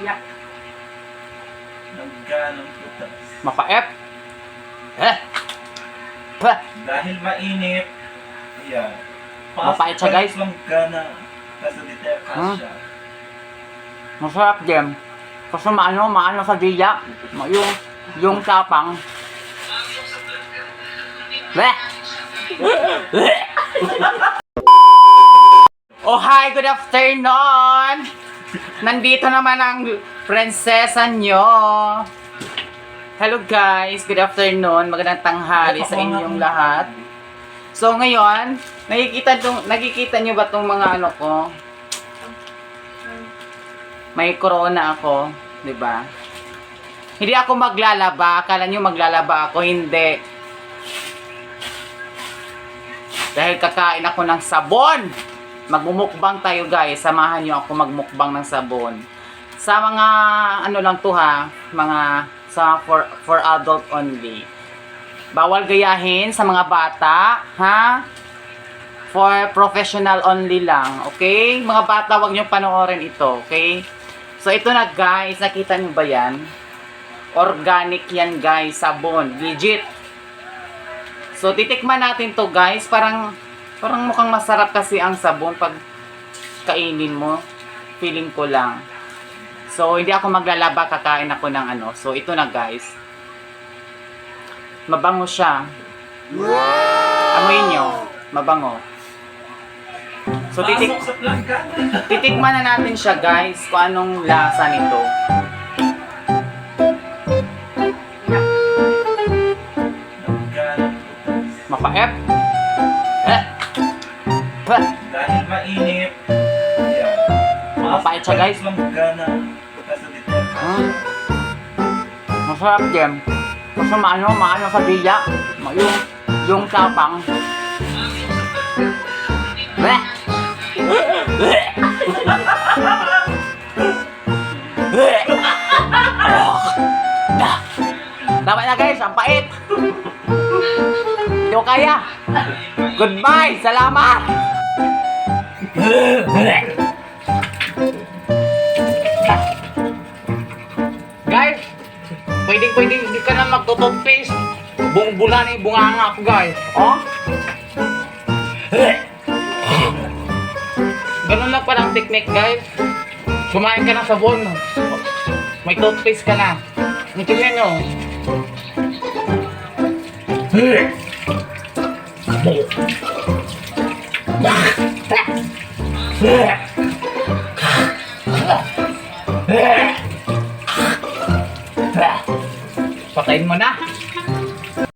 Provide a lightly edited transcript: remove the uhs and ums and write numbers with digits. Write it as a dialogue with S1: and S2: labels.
S1: Yak.
S2: Nagganong putas.
S3: Mapa-F. Pah.
S2: Dahil mainit, ayan.
S3: Mapait siya, guys.
S2: Lang gana. Kasi dito kasya.
S3: Masarap din. Kasi maano sa dila. Yung tapang. Bleh! Oh hi, good afternoon! Nandito naman ang prinsesa nyo. Hello guys, good afternoon. Magandang tanghali sa inyong lahat. So ngayon, nakikita nyo ba tong mga ano ko? May corona ako, 'di ba? Hindi ako maglalaba. Akala nyo maglalaba ako, hindi. Dahil kakain ako ng sabon. Magmumukbang tayo guys. Samahan nyo ako magmukbang ng sabon. Sa mga ano lang to ha, mga for adult only. Bawal gayahin sa mga bata, ha? For professional only lang, okay? Mga bata, wag nyo panoorin ito, okay? So ito na guys, nakita nyo ba yan? Organic yan guys, sabon, legit. So titikman natin to guys, parang mukhang masarap kasi ang sabon pag kainin mo. Feeling ko lang. So hindi ako maglalaba, kakain ako ng ano. So ito na guys. Mabango siya. Amoy nyo, mabango. So titikman na natin siya guys, kung anong lasa nito. Mapa-F.
S2: Dahil mainit, ayan.
S3: Mapait siya guys.
S2: Lang gana. Kasi dito
S3: Masarap din. Kasi maano sa dila. Yung tapang. Bleh! Dapat na guys, ang pait. Hindi ko kaya. Goodbye, salamat. Guys, pwedeng hindi ka na magtututpaste. Buong bulan na yung bunganga ako guys. Oh? Ganun lang palang technique guys. Kumain ka ng sabon. May toothpaste ka na. Ito yan o. Patayin mo na.